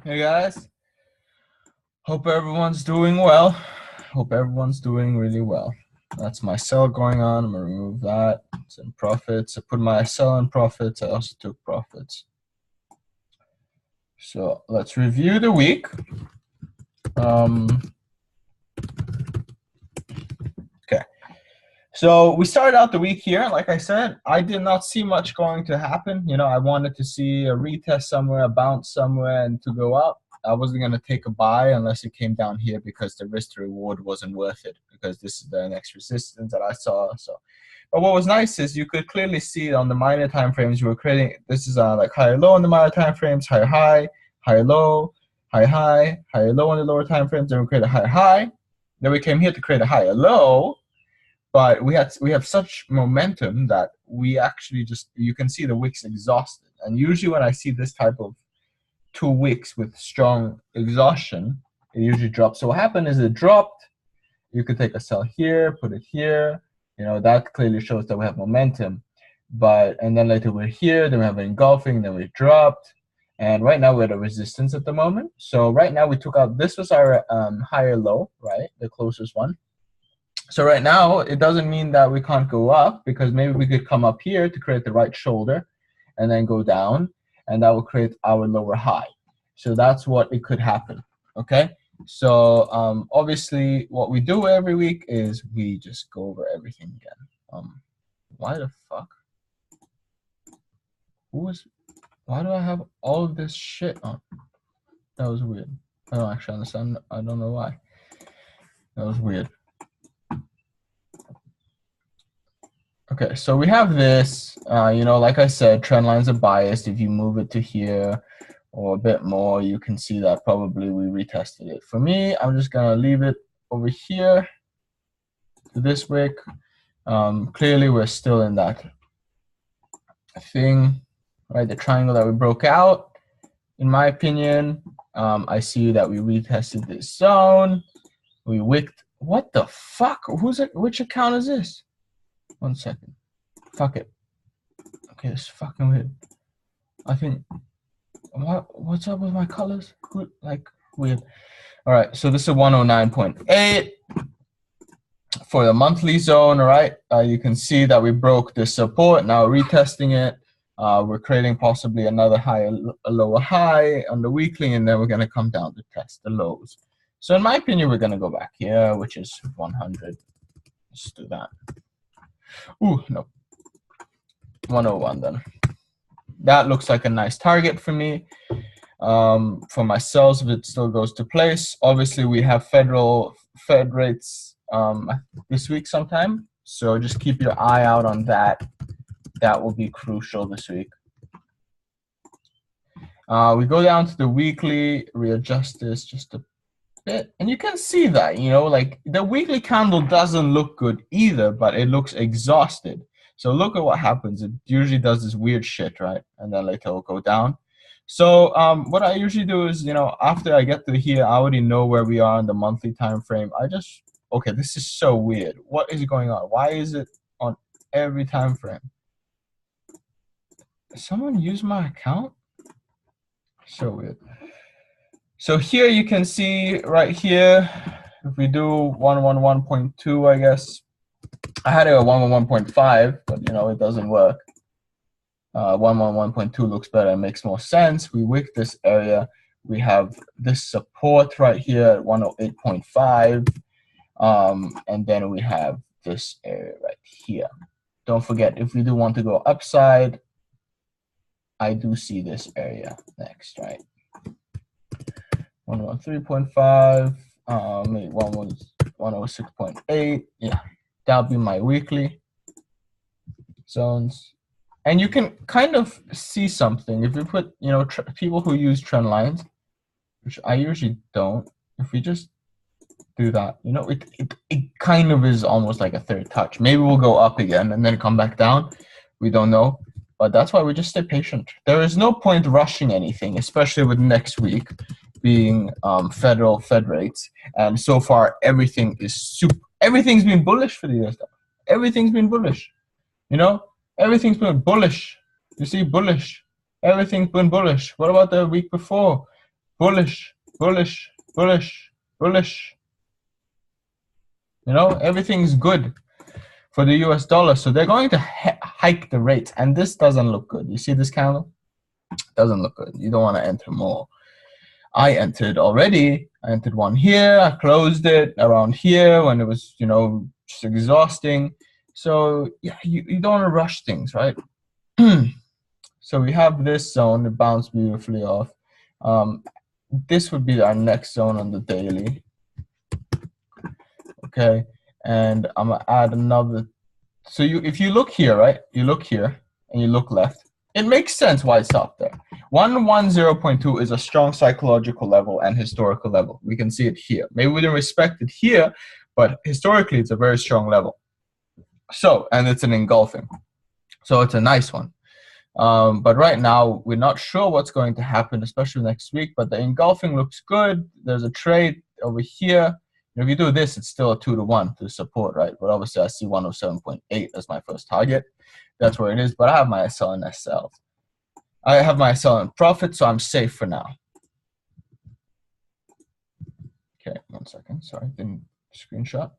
Hey guys, hope everyone's doing well. Hope everyone's doing really well. That's my sell going on. I'm gonna remove that. It's in profits. I put my sell in profits. I also took profits. So let's review the week. Okay. So we started out the week here. Like I said, I did not see much going to happen. You know, I wanted to see a retest somewhere, a bounce somewhere, and to go up. I wasn't going to take a buy unless it came down here because the risk to reward wasn't worth it, because this is the next resistance that I saw. So, but what was nice is you could clearly see on the minor time frames you were creating. This is like higher low on the minor time frames, higher high, higher low, higher high, higher low on the lower time frames. Then we create a higher high. Then we came here to create a higher low. But we have such momentum that we actually you can see the wicks exhausted. And usually when I see this type of 2 wicks with strong exhaustion, it usually drops. So what happened is it dropped. You could take a sell here, put it here. You know, that clearly shows that we have momentum. And then later we're here, then we have an engulfing, then we dropped. And right now we're at a resistance at the moment. So right now we took out, this was our higher low, right? The closest one. So right now, it doesn't mean that we can't go up, because maybe we could come up here to create the right shoulder and then go down, and that will create our lower high. So that's what it could happen, okay? So obviously, what we do every week is we just go over everything again. Why the fuck? Why do I have all of this shit on? That was weird. I don't actually understand. I don't know why. That was weird. Okay, so we have this, you know, like I said, trend lines are biased. If you move it to here or a bit more, you can see that probably we retested it. For me, I'm just gonna leave it over here to this wick. Clearly, we're still in that thing, right? The triangle that we broke out. In my opinion, I see that we retested this zone. We wicked. What the fuck? Who's it? Which account is this? 1 second. Fuck it. Okay, it's fucking weird. I think, what's up with my colors? Like, weird. All right, so this is 109.8 for the monthly zone. All right, you can see that we broke the support. Now retesting it. We're creating possibly another high, a lower high on the weekly, and then we're gonna come down to test the lows. So in my opinion, we're gonna go back here, which is 100. Let's do that. Ooh, no. 101 then. That looks like a nice target for me. For my sells, if it still goes to place. Obviously, we have Fed rates this week sometime. So just keep your eye out on that. That will be crucial this week. We go down to the weekly, readjust this just a bit. And you can see that, you know, like the weekly candle doesn't look good either, but it looks exhausted. So look at what happens. It usually does this weird shit, right? And then later it'll go down. So what I usually do is, you know, after I get to here, I already know where we are in the monthly time frame. Okay, this is so weird. What is going on? Why is it on every time frame? Someone use my account? So weird. So here you can see right here, if we do 111.2, I guess. I had it at 111.5, but you know, it doesn't work. 111.2 looks better, it makes more sense. We wick this area. We have this support right here at 108.5. And then we have this area right here. Don't forget, if we do want to go upside, I do see this area next, right? 113.5, maybe 106.8. Yeah, that'll be my weekly zones. And you can kind of see something if you put, you know, people who use trend lines, which I usually don't. If we just do that, you know, it kind of is almost like a third touch. Maybe we'll go up again and then come back down. We don't know. But that's why we just stay patient. There is no point rushing anything, especially with next week being federal Fed rates. And so far, everything's been bullish for the US dollar. Everything's been bullish. You know, everything's been bullish. You see, bullish. Everything's been bullish. What about the week before? bullish, bullish, bullish, bullish. You know, everything's good for the US dollar. So they're going to hike the rates. And this doesn't look good. You see this candle? Doesn't look good. You don't want to enter more. I entered already. I entered one here. I closed it around here when it was, you know, just exhausting. So yeah, you don't want to rush things, right? So we have this zone. It bounced beautifully off. This would be our next zone on the daily. Okay, and I'm gonna add another. So if you look here, right? You look here and you look left. It makes sense why it's up there. 110.2 is a strong psychological level and historical level. We can see it here. Maybe we didn't respect it here, but historically it's a very strong level. So, and it's an engulfing. So it's a nice one. But right now we're not sure what's going to happen, especially next week. But the engulfing looks good. There's a trade over here. If you do this, it's still a 2-to-1 to support, right? But obviously I see 107.8 as my first target. That's where it is. But I have my SL and SL. I have my SL and profit, so I'm safe for now. Okay, 1 second. Sorry, didn't screenshot.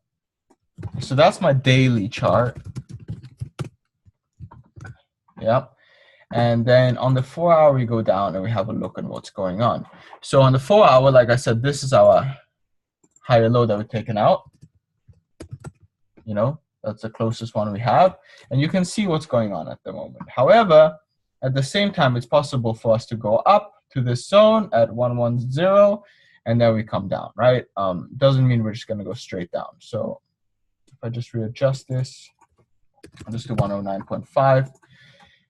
So that's my daily chart. Yep. And then on the 4 hour, we go down and we have a look at what's going on. So on the 4 hour, like I said, this is our higher low that we've taken out. You know, that's the closest one we have. And you can see what's going on at the moment. However, at the same time, it's possible for us to go up to this zone at 110, and then we come down, right? Doesn't mean we're just going to go straight down. So if I just readjust this, I'll just do 109.5.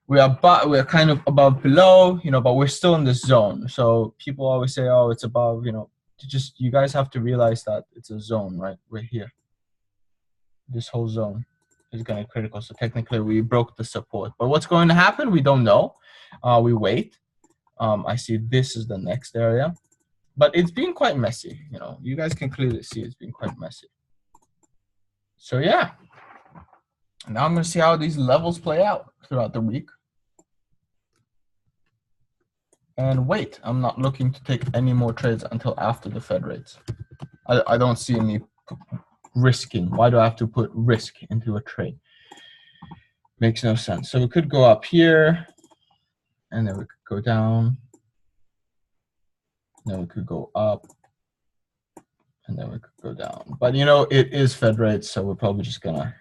We're kind of above below, you know, but we're still in this zone. So people always say, oh, it's above, you know, you guys have to realize that it's a zone, right? We're here. This whole zone is going to be critical. So technically we broke the support, but what's going to happen? We don't know. We wait. I see this is the next area, but it's been quite messy. You know, you guys can clearly see it's been quite messy. So yeah, now I'm going to see how these levels play out throughout the week. And wait, I'm not looking to take any more trades until after the Fed rates. I don't see any risking. Why do I have to put risk into a trade? Makes no sense. So we could go up here, and then we could go down. Then we could go up, and then we could go down. But you know, it is Fed rates, so we're probably just gonna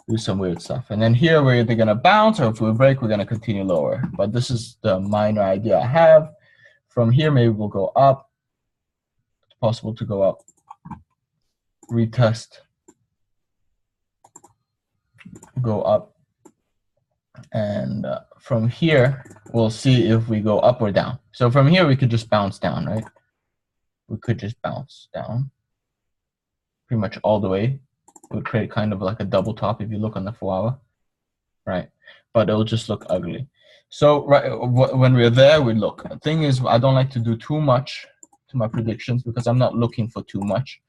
do some weird stuff. And then here we're either gonna bounce, or if we break, we're gonna continue lower. But this is the minor idea I have. From here, maybe we'll go up. It's possible to go up, retest, go up, and from here we'll see if we go up or down. So from here we could just bounce down, right? We could just bounce down pretty much all the way. It would create kind of like a double top if you look on the 4 hour, right? But it'll just look ugly. So right when we're there, we look. The thing is, I don't like to do too much to my predictions because I'm not looking for too much.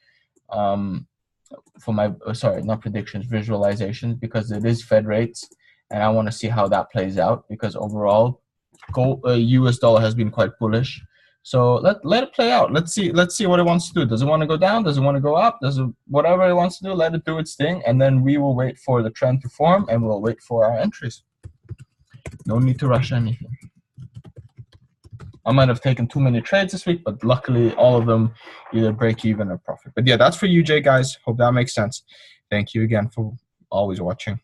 For my sorry, not predictions, visualizations, because it is Fed rates, and I want to see how that plays out. Because overall, US dollar has been quite bullish. So let it play out. Let's see what it wants to do. Does it want to go down? Does it want to go up? Does it whatever it wants to do? Let it do its thing, and then we will wait for the trend to form, and we'll wait for our entries. No need to rush anything. I might have taken too many trades this week, but luckily all of them either break even or profit. But yeah, that's for UJ, guys. Hope that makes sense. Thank you again for always watching.